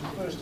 demonstration first.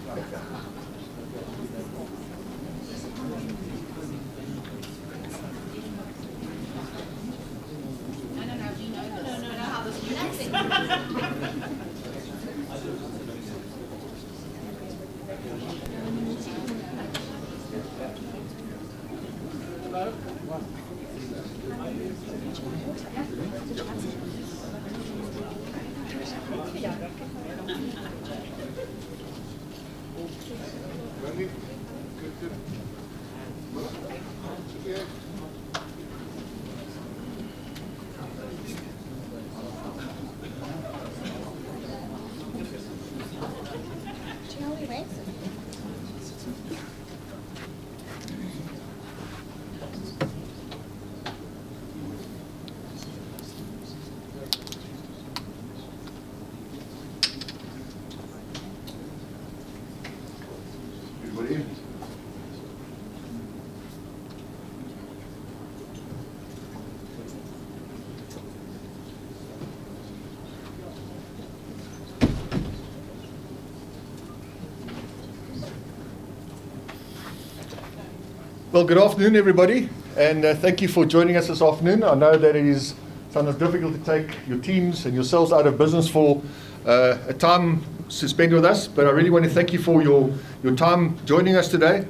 Well, good afternoon, everybody, and thank you for joining us this afternoon. I know that it is sometimes difficult to take your teams and yourselves out of business for a time to spend with us, but I really want to thank you for your time joining us today.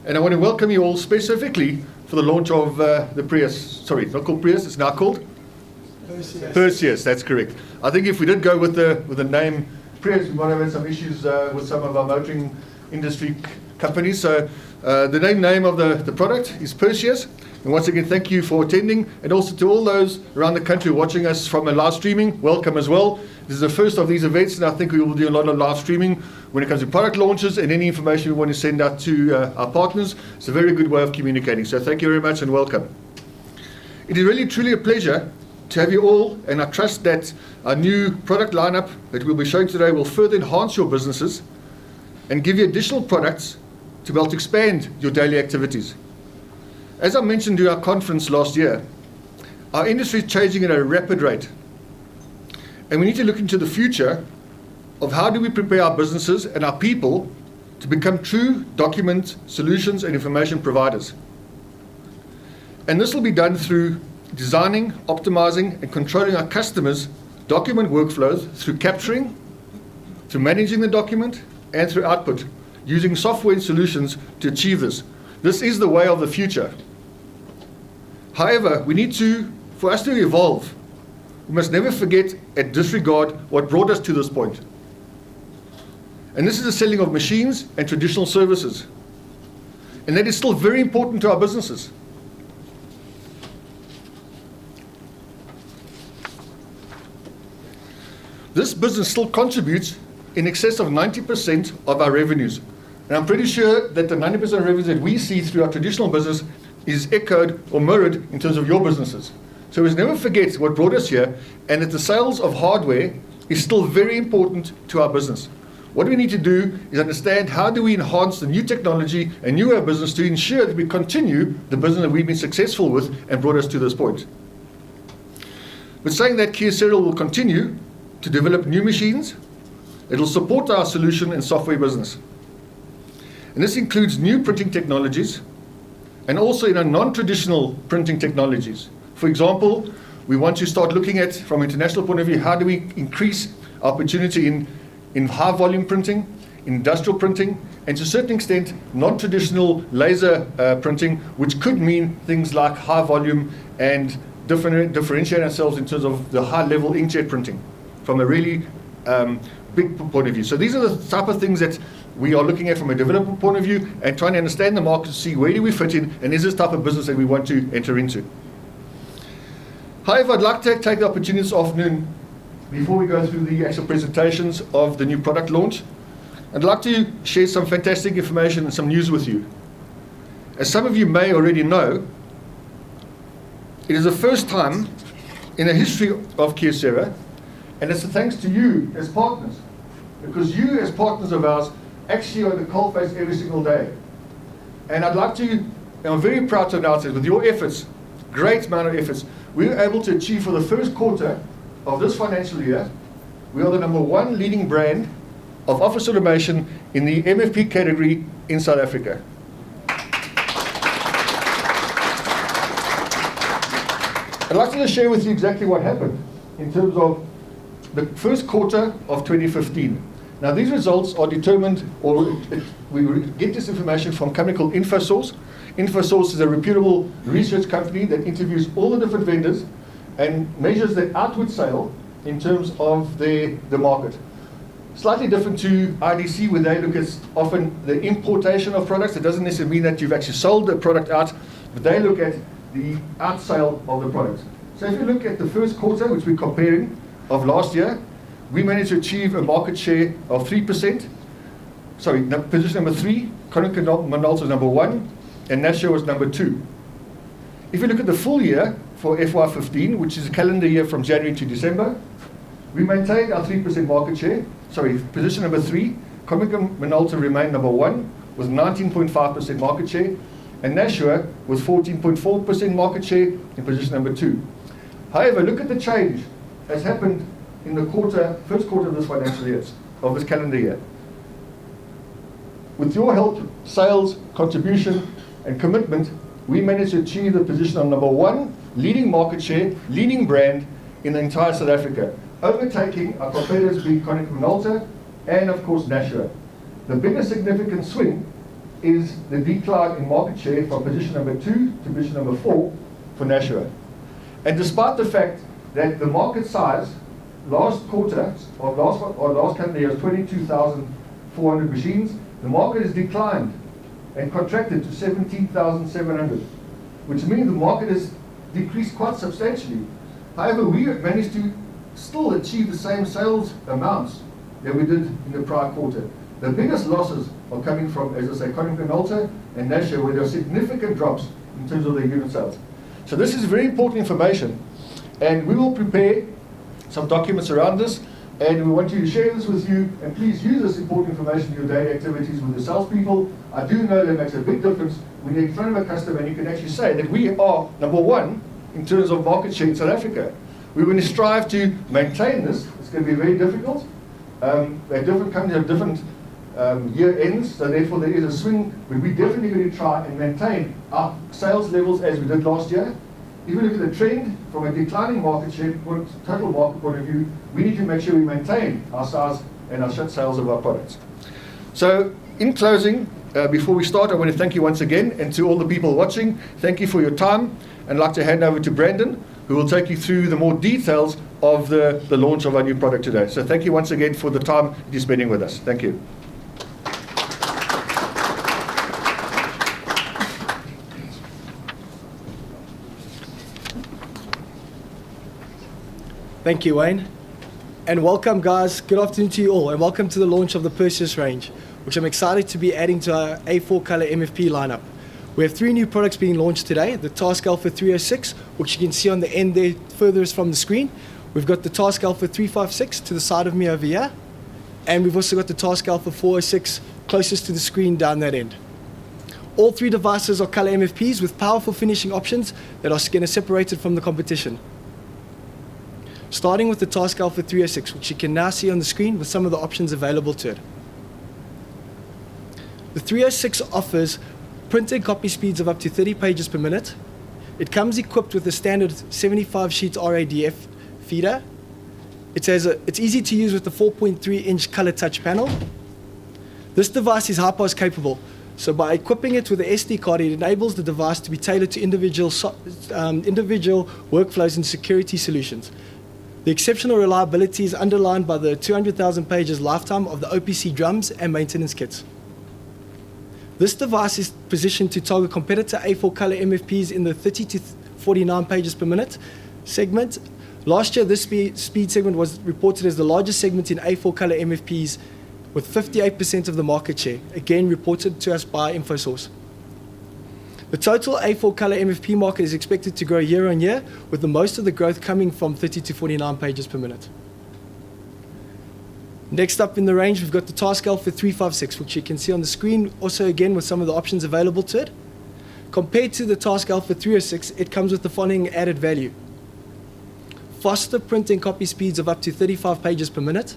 And I want to welcome you all specifically for the launch of the Prius. Sorry, it's not called Prius, it's now called? Perseus, that's correct. I think if we did go with the name Prius, we might have had some issues with some of our motoring industry companies. So the name of the product is Perseus. And once again, thank you for attending. And also to all those around the country watching us from a live streaming, welcome as well. This is the first of these events, and I think we will do a lot of live streaming when it comes to product launches and any information we want to send out to our partners. It's a very good way of communicating. So thank you very much and welcome. It is really truly a pleasure to have you all, and I trust that our new product lineup that we'll be showing today will further enhance your businesses and give you additional products to be able to expand your daily activities. As I mentioned during our conference last year, our industry is changing at a rapid rate. And we need to look into the future of how do we prepare our businesses and our people to become true document solutions and information providers. And this will be done through designing, optimizing, and controlling our customers' document workflows through capturing, through managing the document, and through output, using software and solutions to achieve this. This is the way of the future. However, for us to evolve, we must never forget and disregard what brought us to this point. And this is the selling of machines and traditional services. And that is still very important to our businesses. This business still contributes in excess of 90% of our revenues. And I'm pretty sure that the 90% of revenues that we see through our traditional business is echoed or mirrored in terms of your businesses. So let's never forget what brought us here, and that the sales of hardware is still very important to our business. What we need to do is understand how do we enhance the new technology and new business to ensure that we continue the business that we've been successful with and brought us to this point. But saying that, Kyocera will continue to develop new machines. It'll support our solution and software business. And this includes new printing technologies and also in a non-traditional printing technologies. For example, we want to start looking at, from an international point of view, how do we increase opportunity in high volume printing, industrial printing, and to a certain extent, non-traditional laser printing, which could mean things like high volume and differentiate ourselves in terms of the high level inkjet printing from a really big point of view. So these are the type of things that we are looking at from a development point of view and trying to understand the market to see where do we fit in and is this type of business that we want to enter into. However, I'd like to take the opportunity this afternoon, before we go through the actual presentations of the new product launch, I'd like to share some fantastic information and some news with you. As some of you may already know, it is the first time in the history of Kyocera, and it's thanks to you as partners, because you as partners of ours actually are the coalface every single day. And I'm very proud to announce that with your efforts, great amount of efforts, we were able to achieve for the first quarter of this financial year, we are the #1 leading brand of office automation in the MFP category in South Africa. I'd like to just share with you exactly what happened in terms of the first quarter of 2015. Now these results are determined, or we get this information from a company called InfoSource. InfoSource is a reputable research company that interviews all the different vendors and measures their outward sale in terms of the market. Slightly different to IDC, where they look at often the importation of products. It doesn't necessarily mean that you've actually sold the product out, but they look at the outsale of the product. So if you look at the first quarter, which we're comparing, of last year, we managed to achieve a market share of 3%. Sorry, position number 3, Konica Minolta was number 1, and Nashua was number 2. If you look at the full year for FY15, which is a calendar year from January to December, we maintained our 3% market share. Sorry, position number 3, Konica Minolta remained number 1 with 19.5% market share, and Nashua with 14.4% market share in position number 2. However, look at the change has happened in the first quarter of this financial year, of this calendar year. With your help, sales, contribution, and commitment, we managed to achieve the position of number 1, leading market share, leading brand in the entire South Africa, overtaking our competitors being Konica Minolta and of course Nashua. The biggest significant swing is the decline in market share from position number 2 to position number 4 for Nashua. And despite the fact that the market size last quarter or last calendar year was 22,400 machines, the market has declined and contracted to 17,700, which means the market has decreased quite substantially. However, we have managed to still achieve the same sales amounts that we did in the prior quarter. The biggest losses are coming from, as I say, Konica Minolta and Nashua, where there are significant drops in terms of their unit sales. So this is very important information, and we will prepare some documents around this, and we want you to share this with you, and please use this important information in your daily activities with the salespeople. I do know that it makes a big difference when you're in front of a customer and you can actually say that we are number 1 in terms of market share in South Africa. We're going to strive to maintain this. It's going to be very difficult. Different companies have different year ends, so therefore there is a swing, but we're definitely going to try and maintain our sales levels as we did last year. If you look at the trend from a declining market share, total market point of view, we need to make sure we maintain our size and our sales of our products. So in closing, before we start, I want to thank you once again, and to all the people watching, thank you for your time, and I'd like to hand over to Brandon, who will take you through the more details of the launch of our new product today. So thank you once again for the time you're spending with us. Thank you. Thank you, Wayne. And welcome, guys. Good afternoon to you all, and welcome to the launch of the Perseus range, which I'm excited to be adding to our A4 color MFP lineup. We have 3 new products being launched today: the TASKalfa 306, which you can see on the end there furthest from the screen. We've got the TASKalfa 356 to the side of me over here, and we've also got the TASKalfa 406 closest to the screen down that end. All 3 devices are color MFPs with powerful finishing options that are going to separate it from the competition. Starting with the TASKalfa 306, which you can now see on the screen with some of the options available to it. The 306 offers print and copy speeds of up to 30 pages per minute. It comes equipped with a standard 75 sheet RADF feeder. It's easy to use with the 4.3-inch color touch panel. This device is high-pass capable, so by equipping it with the SD card, it enables the device to be tailored to individual workflows and security solutions. The exceptional reliability is underlined by the 200,000 pages lifetime of the OPC drums and maintenance kits. This device is positioned to target competitor A4 color MFPs in the 30 to 49 pages per minute segment. Last year, this speed segment was reported as the largest segment in A4 color MFPs, with 58% of the market share, again reported to us by InfoSource. The total A4 color MFP market is expected to grow year on year, with the most of the growth coming from 30 to 49 pages per minute. Next up in the range, we've got the TASKalfa 356, which you can see on the screen, also again with some of the options available to it. Compared to the TASKalfa 306, it comes with the following added value: faster print and copy speeds of up to 35 pages per minute,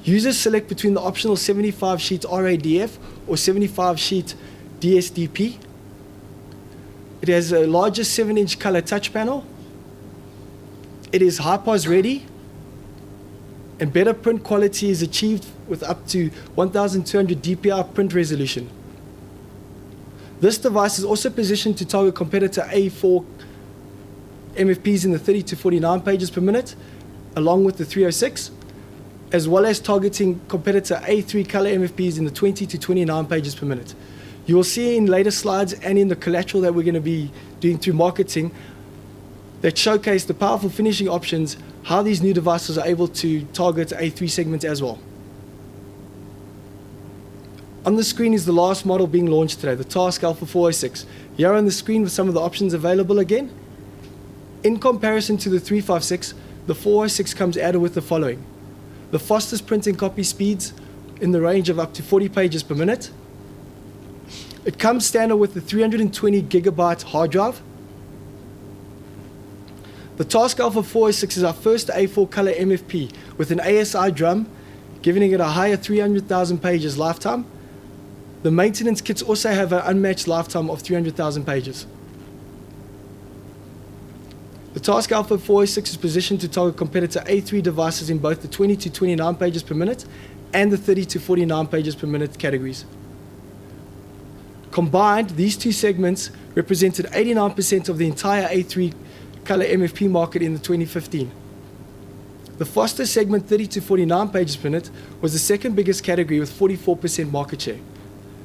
Users select between the optional 75-sheet RADF or 75-sheet DSDP. It has a larger 7-inch color touch panel. It is high-pos ready, and better print quality is achieved with up to 1200 dpi print resolution. This device is also positioned to target competitor A4 MFPs in the 30 to 49 pages per minute, along with the 306, as well as targeting competitor A3 color MFPs in the 20 to 29 pages per minute. You will see in later slides and in the collateral that we're going to be doing through marketing that showcase the powerful finishing options, how these new devices are able to target A3 segment as well. On the screen is the last model being launched today, the TASKalfa 406. Here on the screen with some of the options available again. In comparison to the 356, the 406 comes added with the following: the fastest printing copy speeds in the range of up to 40 pages per minute. It comes standard with the 320 gigabyte hard drive. The TASKalfa 406 is our first A4 color MFP with an ASI drum, giving it a higher 300,000 pages lifetime. The maintenance kits also have an unmatched lifetime of 300,000 pages. The TASKalfa 406 is positioned to target competitor A3 devices in both the 20 to 29 pages per minute and the 30 to 49 pages per minute categories. Combined, these two segments represented 89% of the entire A3 color MFP market in the 2015. The fastest segment, 30 to 49 pages per minute, was the second biggest category with 44% market share.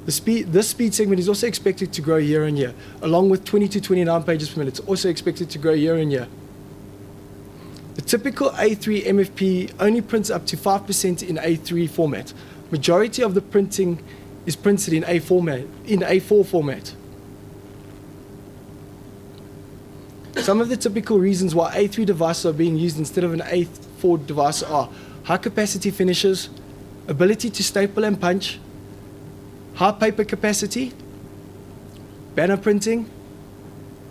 This speed segment is also expected to grow year on year, along with 20 to 29 pages per minute. It's also expected to grow year on year. The typical A3 MFP only prints up to 5% in A3 format. Majority of the printing is printed in A4 format. Some of the typical reasons why A3 devices are being used instead of an A4 device are high capacity finishes, ability to staple and punch, high paper capacity, banner printing,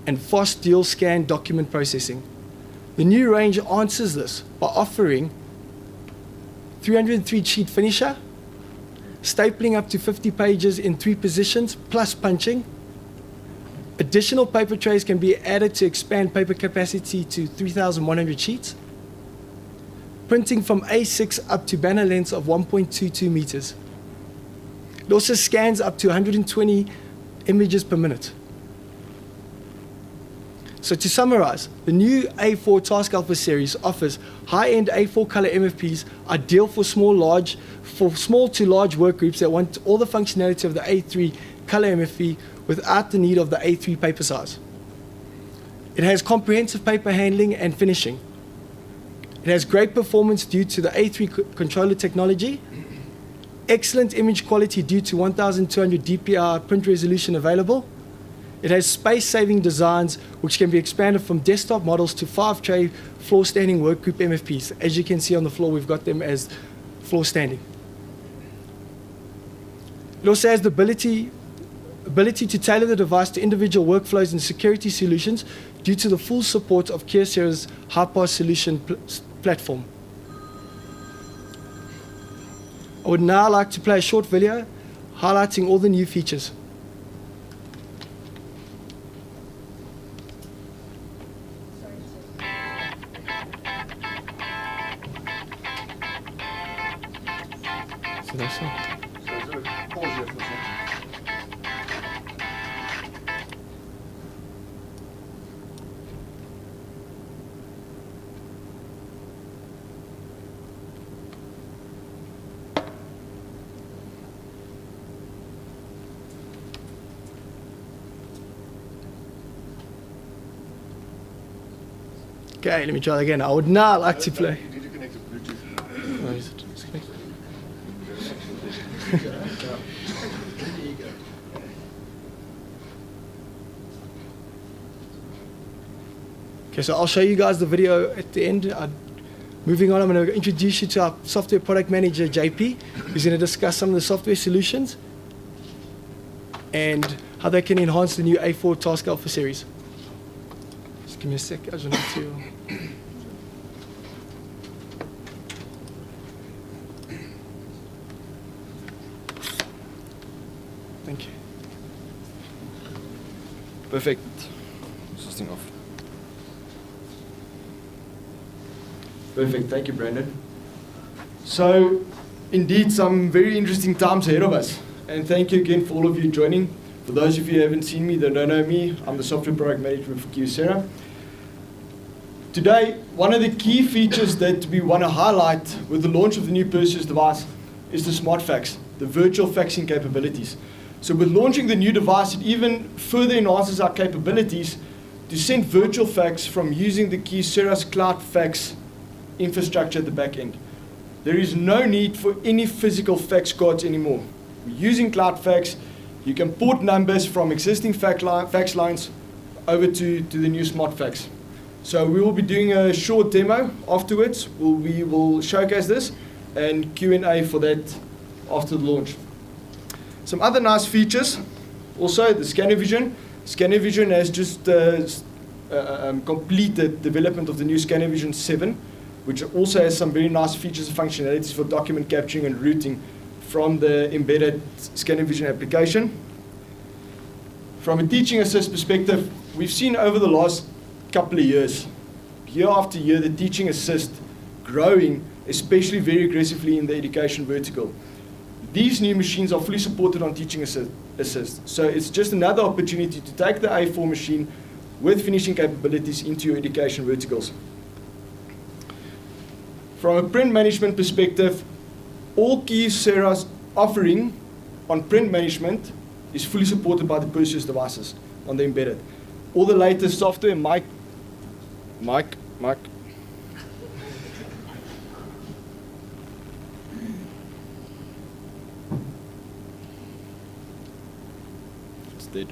and fast dual scan document processing. The new range answers this by offering 303 sheet finisher, stapling up to 50 pages in 3 positions, plus punching. Additional paper trays can be added to expand paper capacity to 3,100 sheets. Printing from A6 up to banner lengths of 1.22 meters. It also scans up to 120 images per minute. So to summarize, the new A4 TASKalfa series offers high-end A4 color MFPs, ideal for small to large work groups that want all the functionality of the A3 color MFP without the need of the A3 paper size. It has comprehensive paper handling and finishing. It has great performance due to the A3 controller technology, excellent image quality due to 1200 dpi print resolution available. It has space-saving designs which can be expanded from desktop models to 5-tray floor-standing workgroup MFPs. As you can see on the floor, we've got them as floor-standing. It also has the ability to tailor the device to individual workflows and security solutions due to the full support of Kyocera's high-pass solution platform. I would now like to play a short video highlighting all the new features. So that's all. Pause here for a second. Okay, let me try that again. I would now like to play. Did you connect to Bluetooth? Oh, is it disconnected? Okay, so I'll show you guys the video at the end. Moving on, I'm going to introduce you to our software product manager, JP, who's going to discuss some of the software solutions and how they can enhance the new A4 TASKalfa series. Just give me a sec. I just want to... Thank you. Perfect. Is this thing off? Perfect. Thank you, Brandon. So, indeed, some very interesting times ahead of us. And thank you again for all of you joining. For those of you who haven't seen me, that don't know me, I'm the Software Product Manager for Kyocera. Today, one of the key features that we want to highlight with the launch of the new Perseus device is the Smart Fax, the virtual faxing capabilities. So with launching the new device, it even further enhances our capabilities to send virtual fax from using the Kyocera's cloud fax infrastructure at the back end. There is no need for any physical fax cards anymore. Using cloud fax, you can port numbers from existing fax lines over to the new Smart Fax. So we will be doing a short demo afterwards. We will showcase this and Q&A for that after the launch. Some other nice features, also the Scanner Vision. Scanner Vision has just completed development of the new Scanner Vision 7, which also has some very nice features and functionalities for document capturing and routing from the embedded Scanner Vision application. From a teaching assist perspective, we've seen over the last couple of years, year after year, the teaching assist growing, especially very aggressively in the education vertical. These new machines are fully supported on teaching assist. So it's just another opportunity to take the A4 machine with finishing capabilities into your education verticals. From a print management perspective, all Kyocera's offering on print management is fully supported by the Perseus devices on the embedded. All the latest software, Mike. It's dead.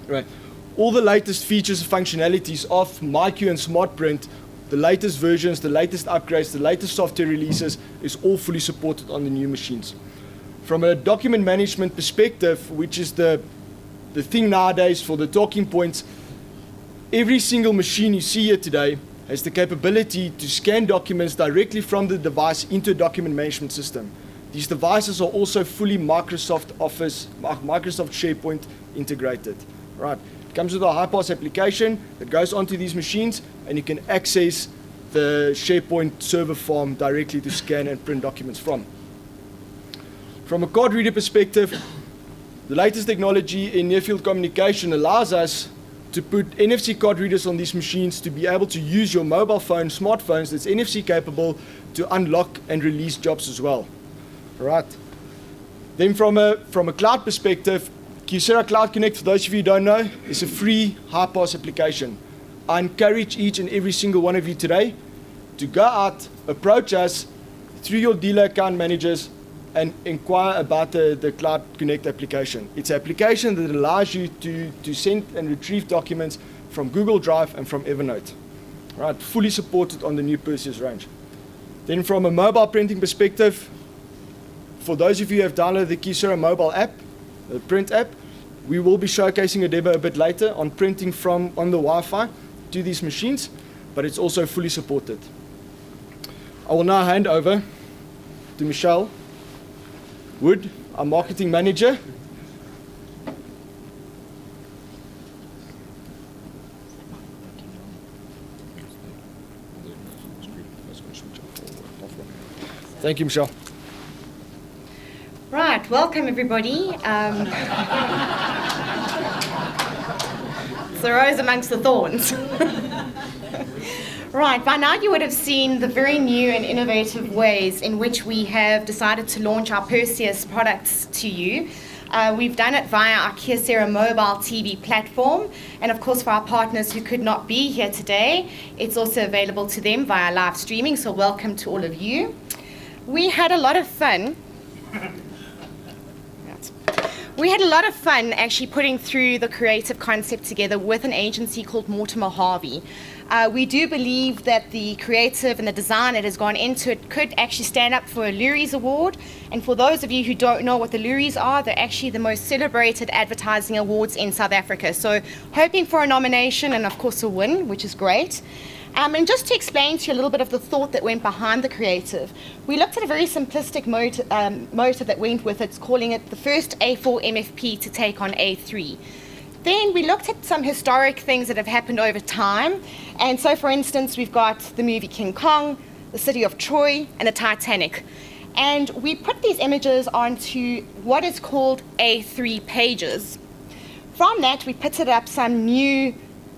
Right. All the latest features and functionalities of MyQ and SmartPrint, the latest versions, the latest upgrades, the latest software releases is all fully supported on the new machines. From a document management perspective, which is the thing nowadays for the talking points, every single machine you see here today has the capability to scan documents directly from the device into a document management system. These devices are also fully Microsoft Office, Microsoft SharePoint integrated. Right. It comes with a high-pass application that goes onto these machines, and you can access the SharePoint server farm directly to scan and print documents from. From a card reader perspective, the latest technology in near-field communication allows us to put NFC card readers on these machines to be able to use your mobile phone, smartphones that's NFC capable to unlock and release jobs as well. Right. Then from a cloud perspective, Kyocera Cloud Connect, for those of you who don't know, is a free high-pass application. I encourage each and every single one of you today to go out, approach us through your dealer account managers and inquire about the Cloud Connect application. It's an application that allows you to send and retrieve documents from Google Drive and from Evernote. Right, fully supported on the new Perseus range. Then from a mobile printing perspective, for those of you who have downloaded the Kyocera mobile app, the print app, we will be showcasing a demo a bit later on printing from on the Wi-Fi to these machines, but it's also fully supported. I will now hand over to Michelle Wood, our marketing manager. Thank you, Michelle. Right, welcome everybody. It's the rose amongst the thorns. Right, by now you would have seen the very new and innovative ways in which we have decided to launch our Perseus products to you. We've done it via our Kyocera mobile TV platform, and of course for our partners who could not be here today, it's also available to them via live streaming, so welcome to all of you. We had a lot of fun. We had a lot of fun actually putting through the creative concept together with an agency called Mortimer Harvey. We do believe that the creative and the design that has gone into it could actually stand up for a Luries Award. And for those of you who don't know what the Luries are, they're actually the most celebrated advertising awards in South Africa. So hoping for a nomination and of course a win, which is great. And just to explain to you a little bit of the thought that went behind the creative, we looked at a very simplistic motive that went with it, calling it the first A4 MFP to take on A3. Then we looked at some historic things that have happened over time. And so, for instance, we've got the movie King Kong, the city of Troy, and the Titanic. And we put these images onto what is called A3 pages. From that, we pitted up some new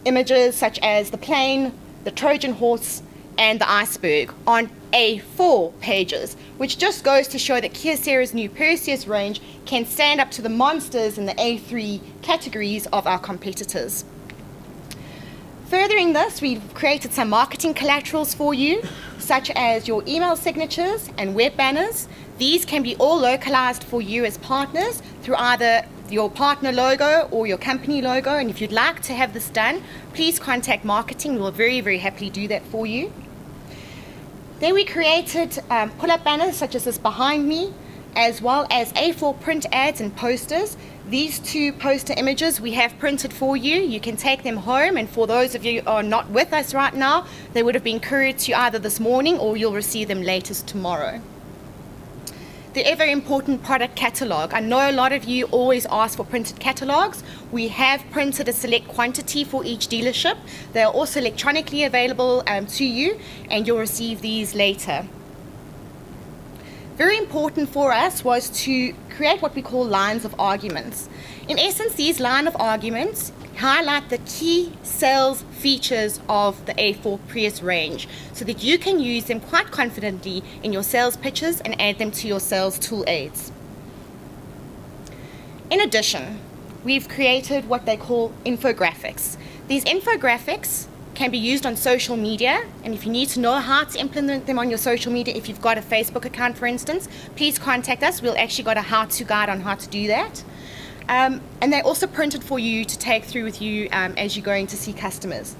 images such as the plane, the Trojan horse, and the iceberg on A4 pages, which just goes to show that Kyocera's new Perseus range can stand up to the monsters in the A3 categories of our competitors. Furthering this, we've created some marketing collaterals for you, such as your email signatures and web banners. These can be all localized for you as partners through either your partner logo or your company logo. And if you'd like to have this done, please contact marketing. We'll very, very happily do that for you. Then we created pull-up banners such as this behind me, as well as A4 print ads and posters. These two poster images we have printed for you. You can take them home, and for those of you who are not with us right now, they would have been couriered to you either this morning or you'll receive them latest tomorrow. The ever important product catalog. I know a lot of you always ask for printed catalogs. We have printed a select quantity for each dealership. They are also electronically available to you, and you'll receive these later. Very important for us was to create what we call lines of arguments. In essence, these line of arguments highlight the key sales features of the A4 Prius range so that you can use them quite confidently in your sales pitches and add them to your sales tool aids. In addition, we've created what they call infographics. These infographics can be used on social media, and if you need to know how to implement them on your social media, if you've got a Facebook account, for instance, please contact us. We'll actually got a how-to guide on how to do that. And they're also printed for you to take through with you as you're going to see customers.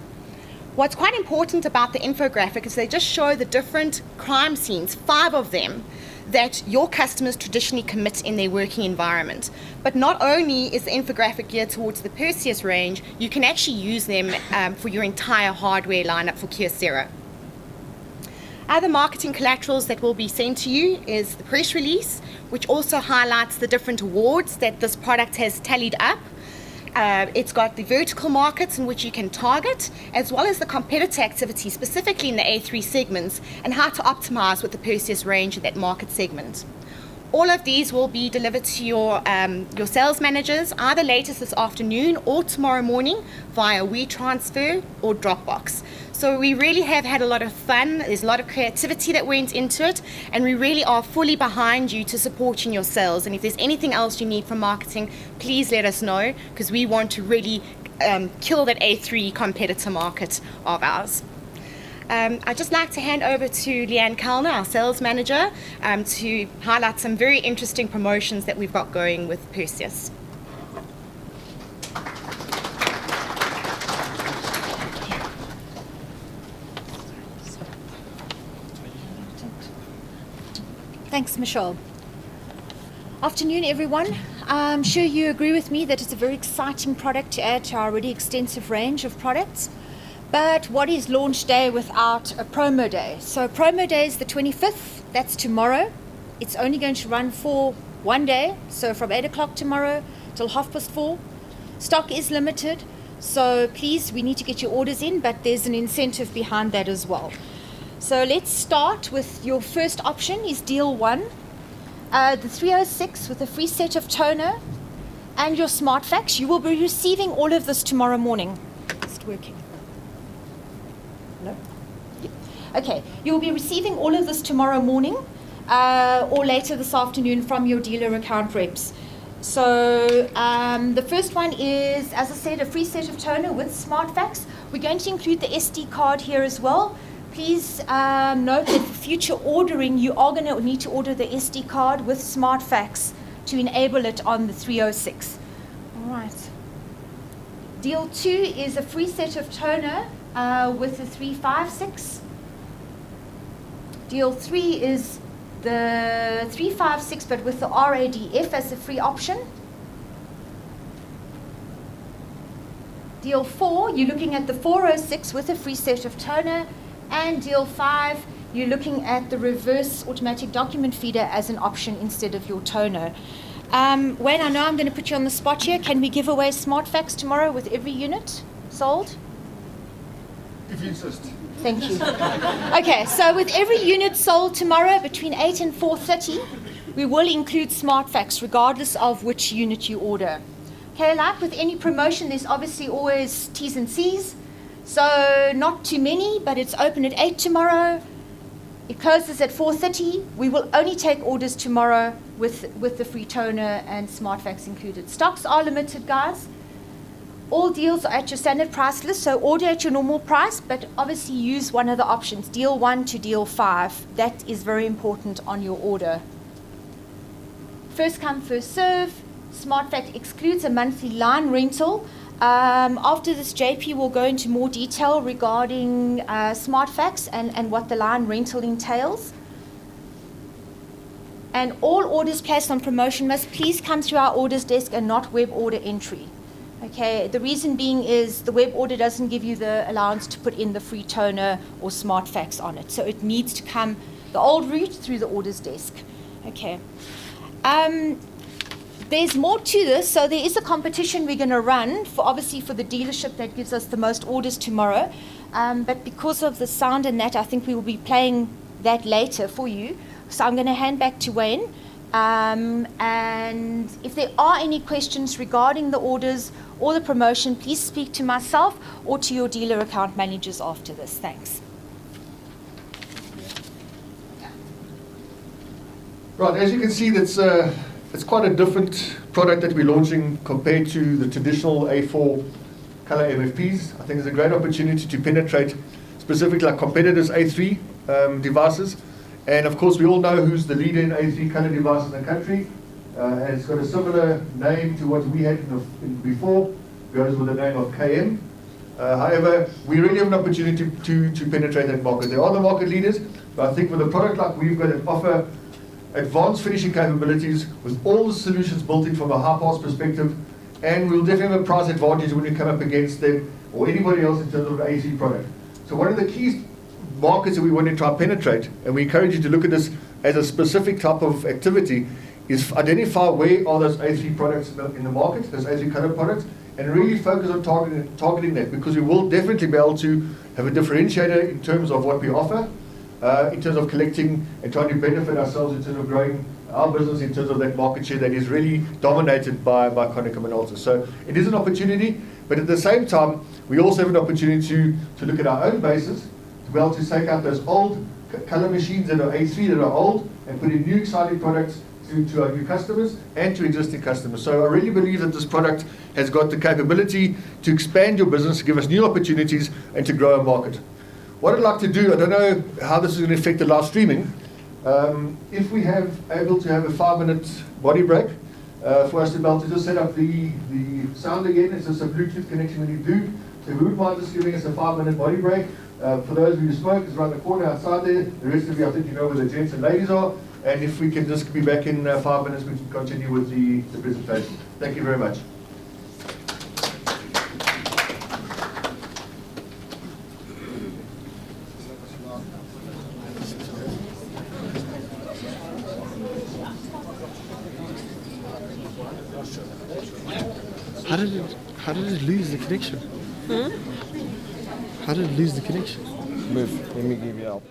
What's quite important about the infographic is they just show the different crime scenes, 5 of them, that your customers traditionally commit in their working environment. But not only is the infographic geared towards the Perseus range, you can actually use them for your entire hardware lineup for Kyocera. Other marketing collaterals that will be sent to you is the press release, which also highlights the different awards that this product has tallied up. It's got the vertical markets in which you can target, as well as the competitor activity, specifically in the A3 segments, and how to optimize with the Perseus range in that market segment. All of these will be delivered to your sales managers either latest this afternoon or tomorrow morning via WeTransfer or Dropbox. So we really have had a lot of fun. There's a lot of creativity that went into it, and we really are fully behind you to support in your sales. And if there's anything else you need from marketing, please let us know, because we want to really kill that A3 competitor market of ours. I'd just like to hand over to Leanne Kellner, our sales manager, to highlight some very interesting promotions that we've got going with Perseus. Thanks, Michelle. Afternoon, everyone. I'm sure you agree with me that it's a very exciting product to add to our already extensive range of products. But what is launch day without a promo day? So promo day is the 25th. That's tomorrow. It's only going to run for one day. So from 8 o'clock tomorrow till 4:30. Stock is limited. So please, we need to get your orders in, but there's an incentive behind that as well. So let's start with your first option is deal 1. The 306 with a free set of toner and your smart fax. You will be receiving all of this tomorrow morning. Is it working? No? Yeah. Okay, you will be receiving all of this tomorrow morning or later this afternoon from your dealer account reps. So the first one is, as I said, a free set of toner with smart fax. We're going to include the SD card here as well. Please note that for future ordering, you are going to need to order the SD card with smart fax to enable it on the 306. All right. Deal 2 is a free set of toner with the 356. Deal 3 is the 356 but with the RADF as a free option. Deal 4, you're looking at the 406 with a free set of toner. And deal 5, you're looking at the reverse automatic document feeder as an option instead of your toner. Wayne, I know I'm going to put you on the spot here. Can we give away smart fax tomorrow with every unit sold? If you insist. Thank you. Okay, so with every unit sold tomorrow between 8 and 4:30, we will include smart fax regardless of which unit you order. Okay, like with any promotion, there's obviously always T's and C's. So not too many, but it's open at 8 tomorrow. It closes at 4:30. We will only take orders tomorrow with the free toner and smart fax included. Stocks are limited, guys. All deals are at your standard price list, so order at your normal price, but obviously use one of the options, deal 1 to deal 5. That is very important on your order. First come, first serve. SmartFact excludes a monthly line rental. After this, JP will go into more detail regarding SmartFax and what the line rental entails. And all orders placed on promotion must please come through our orders desk and not web order entry. Okay, the reason being is the web order doesn't give you the allowance to put in the free toner or SmartFax on it. So it needs to come the old route through the orders desk. Okay. There's more to this. So there is a competition we're going to run for, obviously, for the dealership that gives us the most orders tomorrow. But because of the sound and that, I think we will be playing that later for you. So I'm going to hand back to Wayne. And if there are any questions regarding the orders or the promotion, please speak to myself or to your dealer account managers after this. Thanks. Right, as you can see, it's quite a different product that we're launching compared to the traditional A4 color MFPs. I think there's a great opportunity to penetrate specifically like competitors' A3 devices. And of course, we all know who's the leader in A3 color devices in the country. And it's got a similar name to what we had before, goes with the name of KM. However, we really have an opportunity to penetrate that market. They are the market leaders, but I think with a product like we've got to offer advanced finishing capabilities with all the solutions built in from a high pass perspective, and we'll definitely have a price advantage when we come up against them or anybody else in terms of the A3 product. So one of the key markets that we want to try and penetrate, and we encourage you to look at this as a specific type of activity, is identify where are those A3 products in the market, those A3 color products, and really focus on targeting that, because we will definitely be able to have a differentiator in terms of what we offer, in terms of collecting and trying to benefit ourselves in terms of growing our business in terms of that market share that is really dominated by Konica Minolta. So it is an opportunity, but at the same time, we also have an opportunity to look at our own bases, to be able to take out those old color machines that are A3 that are old and put in new exciting products to our new customers and to existing customers. So I really believe that this product has got the capability to expand your business, to give us new opportunities and to grow our market. What I'd like to do, I don't know how this is going to affect the live streaming, if we have able to have a 5-minute body break for us to be able to just set up the sound again. It's just a Bluetooth connection when you do. So if you wouldn't mind just giving us a 5-minute body break. For those of you who smoke, it's around the corner outside there. The rest of you, I think you know where the gents and ladies are. And if we can just be back in 5 minutes, we can continue with the presentation. Thank you very much. How did it lose the connection? How did it lose the connection? Move. Let me give you help.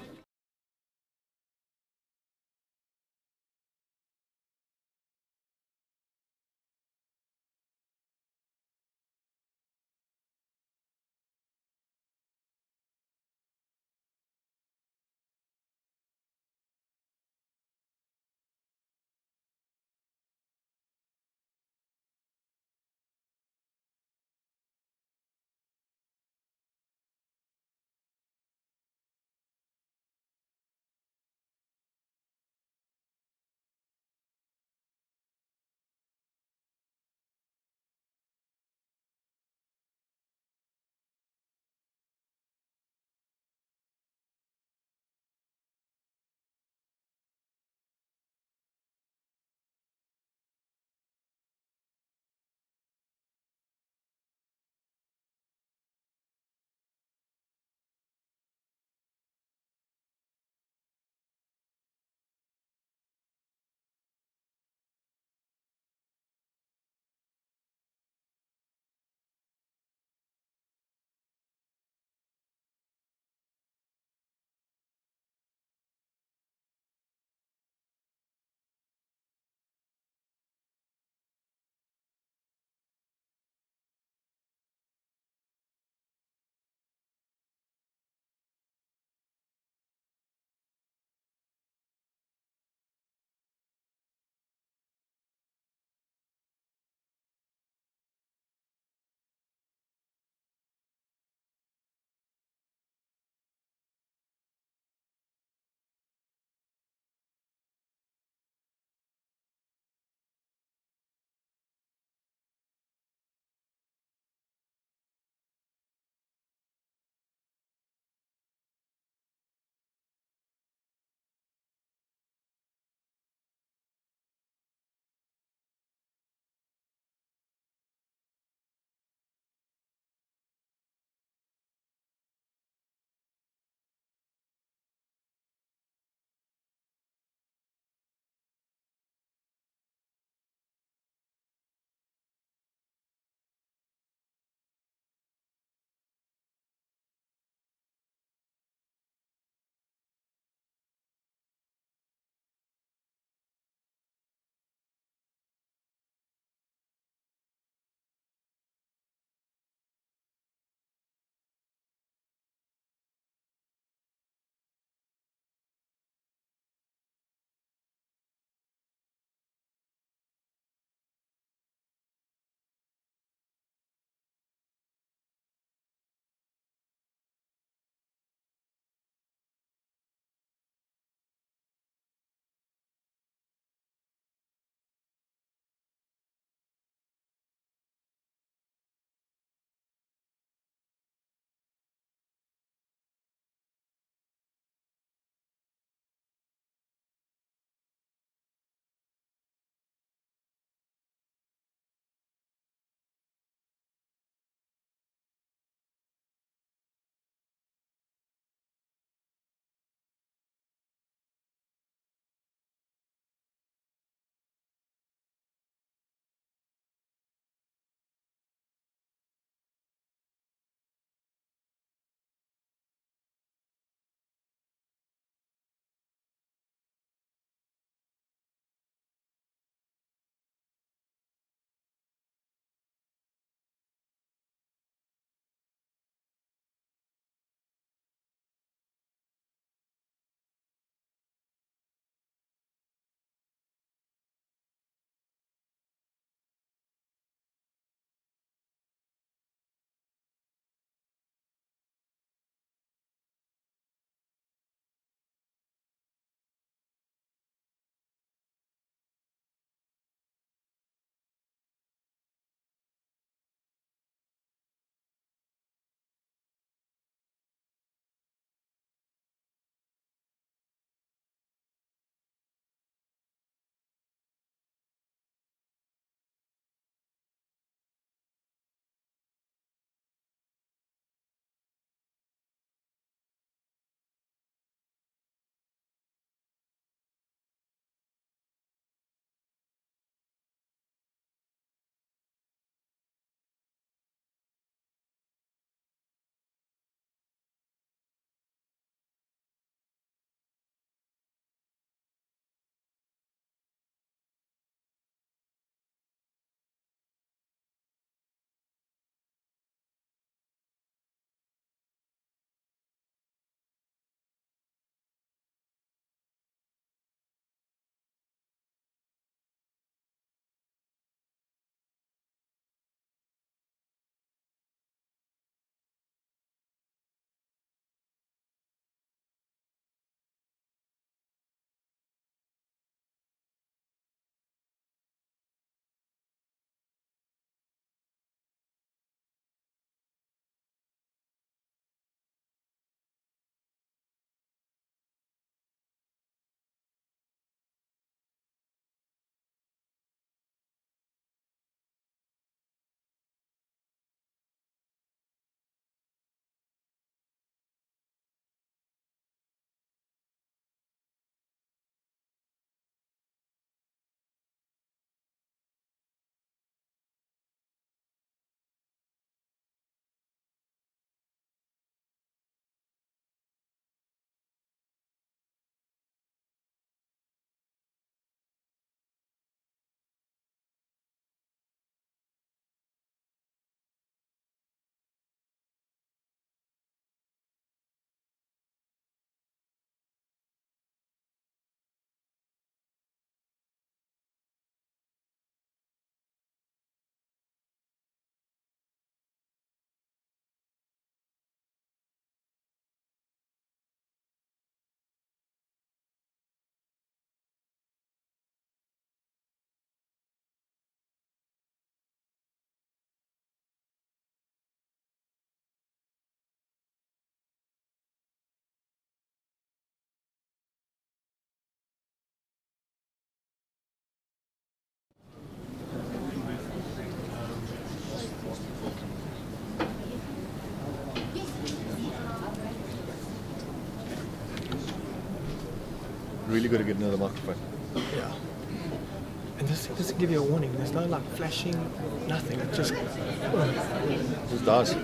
really got to get another microphone. Yeah. And this thing doesn't give you a warning. There's no like flashing, nothing. It just. Just dies.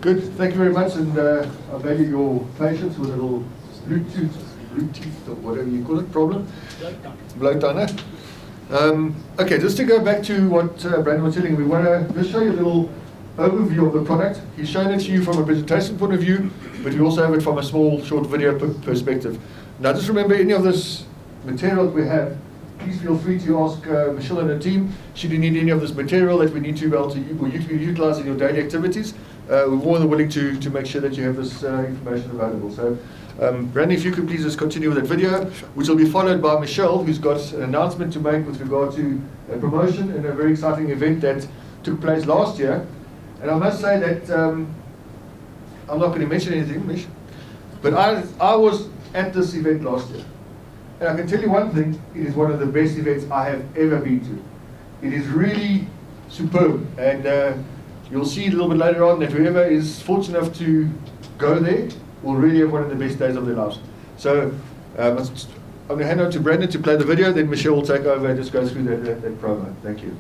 Good, thank you very much, and I value your patience with a little Bluetooth, or whatever you call it, problem. Blow down. Okay, just to go back to what Brandon was telling, we want to just show you a little overview of the product. He's shown it to you from a presentation point of view, but we also have it from a small, short video perspective. Now, just remember, any of this material that we have, please feel free to ask Michelle and her team, should you need any of this material that we need to be able to utilize in your daily activities. We're more than willing to make sure that you have this information available. So, Brandon, if you could please just continue with that video, which will be followed by Michelle, who's got an announcement to make with regard to a promotion and a very exciting event that took place last year. And I must say that, I'm not going to mention anything, Mish, but I was at this event last year. And I can tell you one thing, it is one of the best events I have ever been to. It is really superb, and you'll see a little bit later on that whoever is fortunate enough to go there will really have one of the best days of their lives. So I'm going to hand over to Brandon to play the video, then Michelle will take over and just go through that promo. Thank you.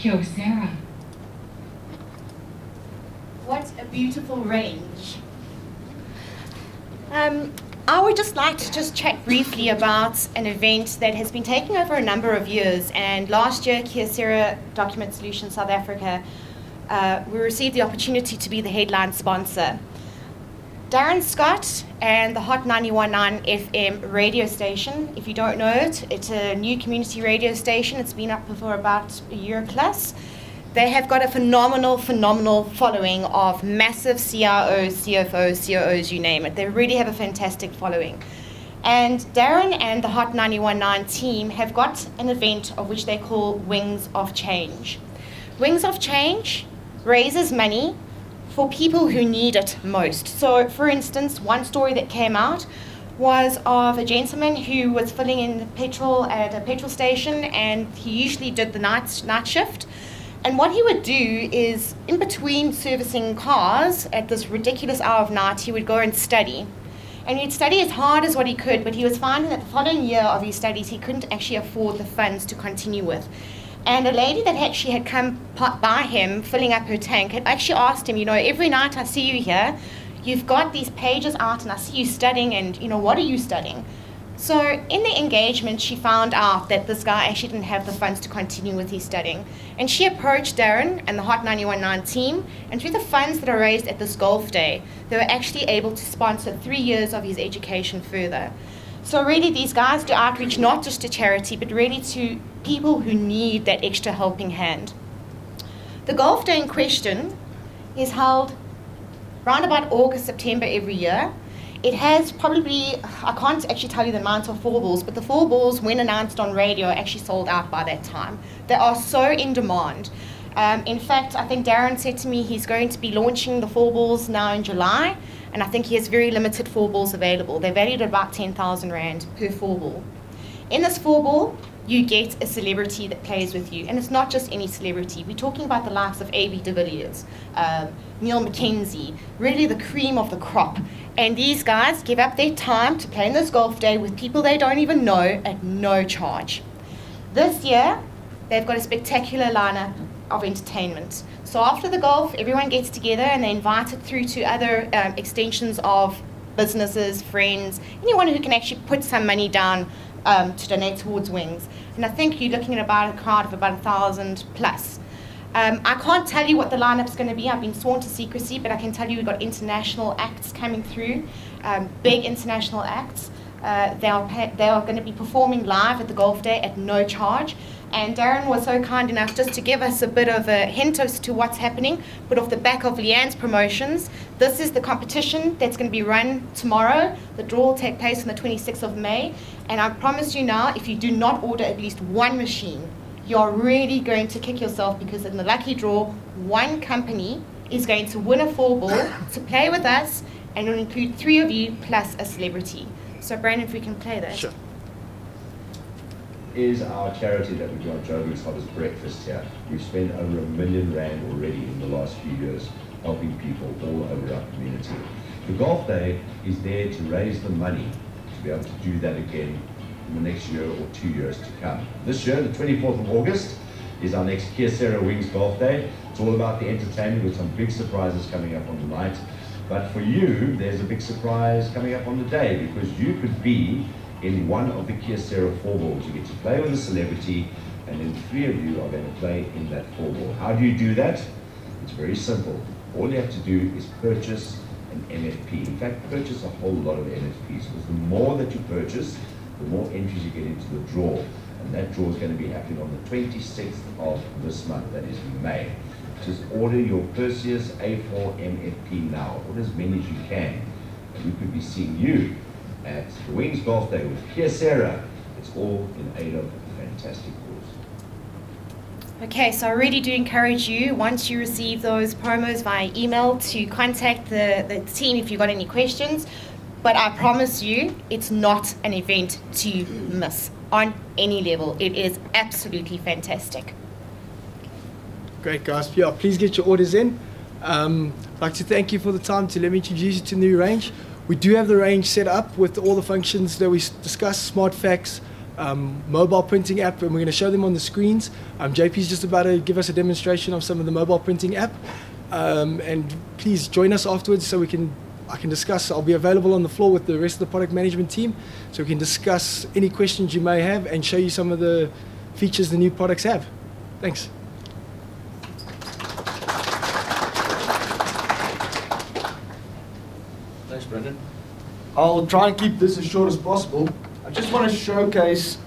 Kyocera. What a beautiful range. I would just like to just chat briefly about an event that has been taking over a number of years. And last year, Kyocera Document Solutions South Africa, we received the opportunity to be the headline sponsor. Darren Scott and the Hot 91.9 FM radio station, if you don't know it, it's a new community radio station. It's been up for about a year plus. They have got a phenomenal following of massive CROs, CFOs, COOs, you name it. They really have a fantastic following. And Darren and the Hot 91.9 team have got an event of which they call Wings of Change. Wings of Change raises money for people who need it most. So, for instance, one story that came out was of a gentleman who was filling in petrol at a petrol station, and he usually did the night shift. And what he would do is, in between servicing cars at this ridiculous hour of night, he would go and study. And he'd study as hard as what he could, but he was finding that the following year of his studies, he couldn't actually afford the funds to continue with. And a lady that actually had come by him, filling up her tank, had actually asked him, every night I see you here, you've got these pages out and I see you studying, and, what are you studying? So in the engagement, she found out that this guy actually didn't have the funds to continue with his studying. And she approached Darren and the Hot 91.9 team, and through the funds that are raised at this golf day, they were actually able to sponsor 3 years of his education further. So really, these guys do outreach not just to charity, but really to people who need that extra helping hand. The golf day in question is held around about August, September every year. It has probably, I can't actually tell you the amount of 4 balls, but the 4 balls, when announced on radio, are actually sold out by that time. They are so in demand. In fact, I think Darren said to me he's going to be launching the 4 balls now in July, and I think he has very limited 4 balls available. They're valued at about 10,000 Rand per 4 ball. In this 4 ball, you get a celebrity that plays with you. And it's not just any celebrity. We're talking about the likes of A.B. de Villiers, Neil McKenzie, really the cream of the crop. And these guys give up their time to play in this golf day with people they don't even know at no charge. This year, they've got a spectacular lineup of entertainment. So after the golf, everyone gets together and they're invited through to other extensions of businesses, friends, anyone who can actually put some money down to donate towards Wings. And I think you're looking at about a crowd of about 1,000 plus. I can't tell you what the lineup's going to be. I've been sworn to secrecy, but I can tell you we've got international acts coming through, big international acts. They are going to be performing live at the golf day at no charge. And Darren was so kind enough just to give us a bit of a hint as to what's happening, but off the back of Leanne's promotions. This is the competition that's going to be run tomorrow. The draw will take place on the 26th of May. And I promise you now, if you do not order at least one machine, you're really going to kick yourself, because in the lucky draw, one company is going to win a 4 ball to play with us, and it'll include 3 of you plus a celebrity. So Brandon, if we can play that. Sure. Is our charity that we do on Joburg's Hottest Breakfast here. We've spent over R1 million already in the last few years helping people all over our community. The golf day is there to raise the money to be able to do that again in the next year or 2 years to come. This year, the 24th of August, is our next Kyocera Wings Golf Day. It's all about the entertainment with some big surprises coming up on the night. But for you, there's a big surprise coming up on the day, because you could be in one of the Kyocera 4 balls. You get to play with a celebrity, and then 3 of you are going to play in that 4 ball. How do you do that? It's very simple. All you have to do is purchase an MFP. In fact, purchase a whole lot of MFPs, because the more that you purchase, the more entries you get into the draw. And that draw is going to be happening on the 26th of this month, that is May. Just order your Perseus A4 MFP now. Order as many as you can. And we could be seeing you at the Wings Golf Day with Kyocera. It's all in aid of a fantastic cause. Okay, so I really do encourage you, once you receive those promos via email, to contact the team if you've got any questions. But I promise you, it's not an event to miss on any level. It is absolutely fantastic. Great, guys. Yeah, please get your orders in. I'd like to thank you for the time to let me introduce you to the new range. We do have the range set up with all the functions that we discussed, smart fax, mobile printing app, and we're going to show them on the screens. JP's just about to give us a demonstration of some of the mobile printing app. And please join us afterwards so I can discuss. I'll be available on the floor with the rest of the product management team so we can discuss any questions you may have and show you some of the features the new products have. Thanks. Thanks, Brendan. I'll try and keep this as short as possible. I just want to showcase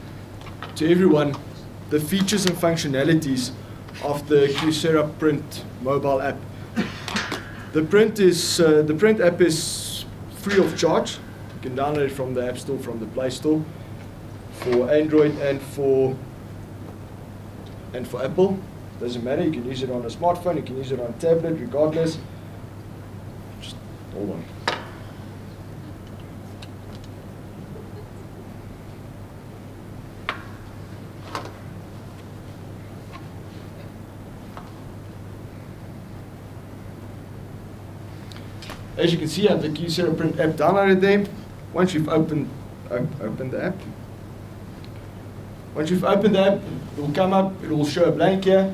to everyone the features and functionalities of the Kyocera Print mobile app. The print app is free of charge. You can download it from the App Store, from the Play Store, for Android and for Apple. Doesn't matter. You can use it on a smartphone. You can use it on a tablet, regardless. Just hold on. As you can see, I have the Kyocera Print app downloaded there. Once you've opened the app, it will come up, it will show a blank here.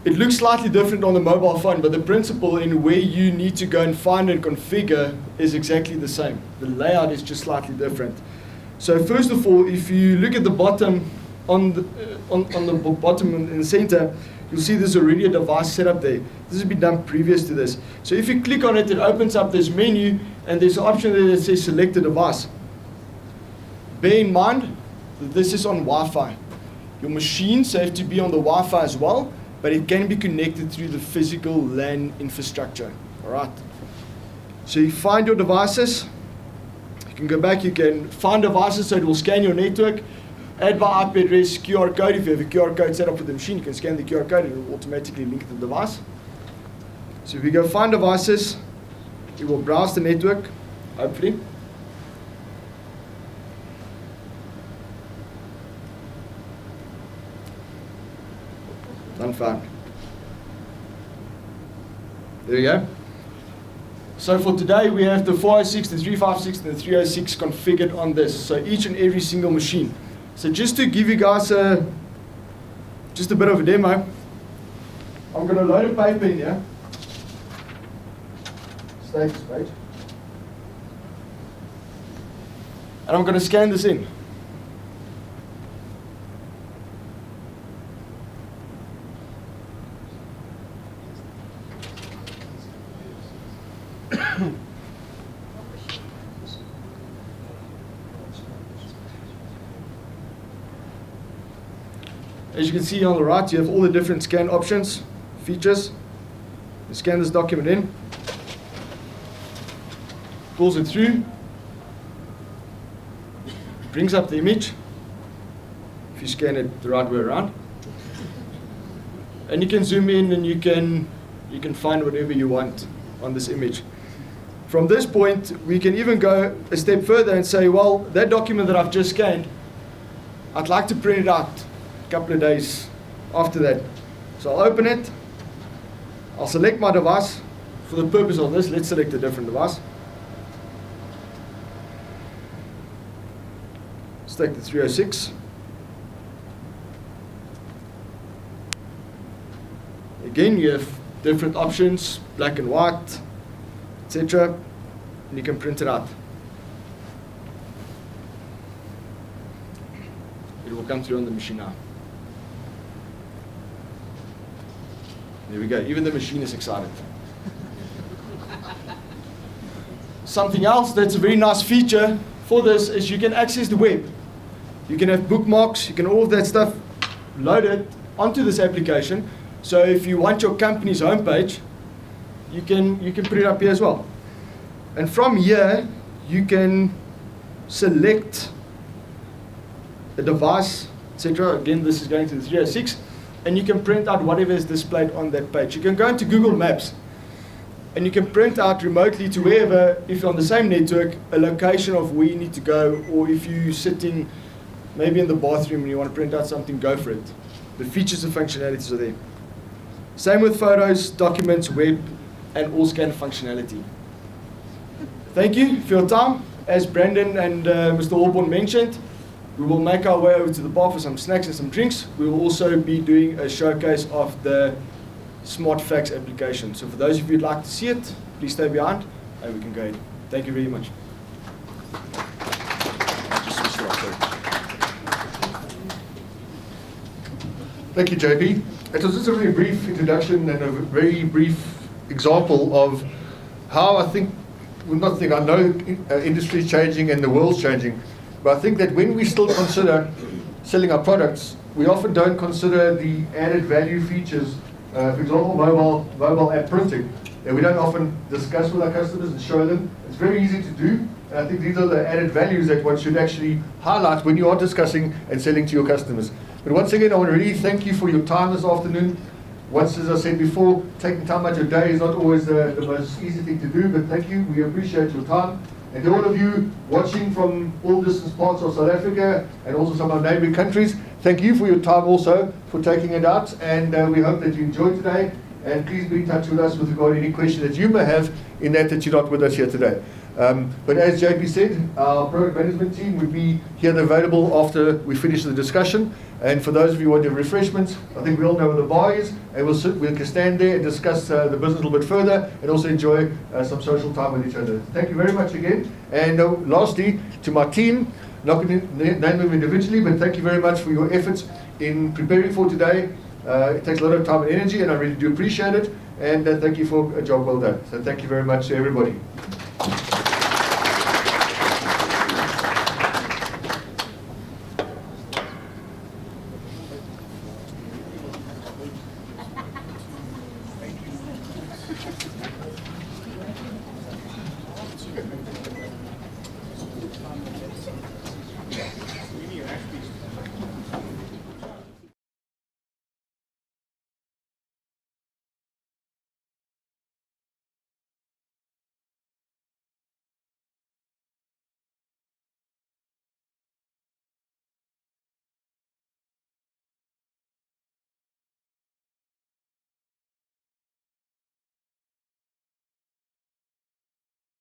It looks slightly different on the mobile phone, but the principle in where you need to go and find and configure is exactly the same. The layout is just slightly different. So first of all, if you look at the bottom, on the bottom in the center, you'll see there's already a device set up there. This has been done previous to this. So if you click on it, it opens up this menu, and there's an option there that says select a device. Bear in mind that this is on Wi-Fi. Your machines have to be on the Wi-Fi as well, but it can be connected through the physical LAN infrastructure. All right. So you find your devices. You can go back, you can find devices, so it will scan your network. Add by IP address, QR code. If you have a QR code set up for the machine, you can scan the QR code and it will automatically link the device. So if we go find devices, it will browse the network, hopefully. None found. There we go. So for today, we have the 406, the 356, and the 306 configured on this. So each and every single machine. So just to give you guys just a bit of a demo, I'm going to load a paper in here. Status page. And I'm going to scan this in. As you can see on the right, you have all the different scan options, features. You scan this document in, pulls it through, brings up the image, if you scan it the right way around. And you can zoom in and you can find whatever you want on this image. From this point, we can even go a step further and say, well, that document that I've just scanned, I'd like to print it out a couple of days after that. So I'll open it, I'll select my device. For the purpose of this, let's select a different device. Select the 306. Again, you have different options, black and white, etc. And you can print it out. It will come through on the machine now. There we go. Even the machine is excited. Something else that's a very nice feature for this is you can access the web. You can have bookmarks, you can all of that stuff loaded onto this application. So if you want your company's homepage, you can put it up here as well. And from here, you can select a device, etc. Again, this is going to the 306. And you can print out whatever is displayed on that page. You can go into Google Maps and you can print out remotely to wherever, if you're on the same network, a location of where you need to go, or if you're sitting maybe in the bathroom and you want to print out something, go for it. The features and functionalities are there. Same with photos, documents, web, and all scan functionality. Thank you for your time. As Brandon and Mr. Holborn mentioned, we will make our way over to the bar for some snacks and some drinks. We will also be doing a showcase of the Smart Fax application. So for those of you who'd like to see it, please stay behind and we can go ahead. Thank you very much. Thank you, JP. It was just a very brief introduction and a very brief example of how I think, well, not think, I know industry is changing and the world's changing, but I think that when we still consider selling our products, we often don't consider the added value features, for example, mobile app printing, that we don't often discuss with our customers and show them. It's very easy to do, and I think these are the added values that one should actually highlight when you are discussing and selling to your customers. But once again, I want to really thank you for your time this afternoon. Once, as I said before, taking time out of your day is not always the most easy thing to do, but thank you. We appreciate your time. And to all of you watching from all distant parts of South Africa and also some of our neighboring countries, thank you for your time also, for taking it out. And we hope that you enjoyed today. And please be in touch with us with regard to any question that you may have in that you're not with us here today. But as JP said, our product management team would be here and available after we finish the discussion. And for those of you who want to have refreshments, I think we all know where the bar is, and we can stand there and discuss the business a little bit further and also enjoy some social time with each other. Thank you very much again. And lastly, to my team, not going to name them individually, but thank you very much for your efforts in preparing for today. It takes a lot of time and energy, and I really do appreciate it. And thank you for a job well done. So thank you very much to everybody.